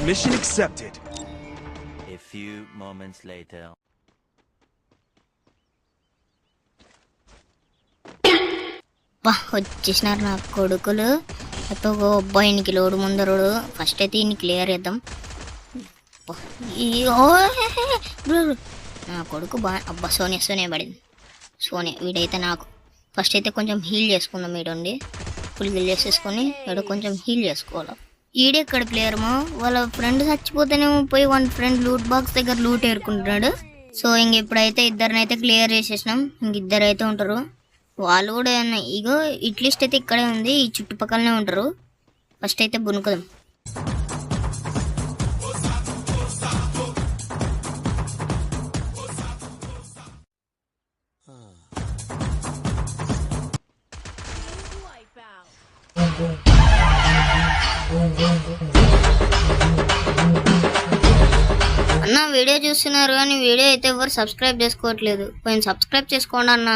Mission accepted. A few moments later. వచ్చేసినారు నా కొడుకులు. అబ్బాయినికి load ముందరుడు. First అయితే ఈయన క్లియర్ చేద్దాం. నా కొడుకు అబ్బా సోనియా పడింది. సోనియా వీడైతే నాకు ఫస్ట్ అయితే కొంచెం హీల్ చేసుకుందాం. వీడుండి ఫుల్ హీల్ చేసేసుకొని వీడు కొంచెం హీల్ చేసుకోవాలి. ఈడెక్కడ ప్లేయర్మో వాళ్ళ ఫ్రెండ్ చచ్చిపోతేనేమో పోయి వన్ ఫ్రెండ్ లూట్ బాక్స్ దగ్గర లూట్ ఏరుకుంటున్నాడు. సో ఇంక ఇప్పుడైతే ఇద్దరినైతే క్లియర్ చేసేసినాం. ఇంక ఇద్దరైతే ఉంటారు. వాళ్ళు కూడా ఇగో ఇట్లీస్ట్ అయితే ఇక్కడే ఉంది, ఈ చుట్టుపక్కలనే ఉంటారు. ఫస్ట్ అయితే బునుకుదాం. అన్న వీడియో చూస్తున్నారు కానీ వీడియో అయితే ఎవరు సబ్స్క్రైబ్ చేసుకోవట్లేదు. కొంచెం సబ్స్క్రైబ్ చేసుకోండి అన్న.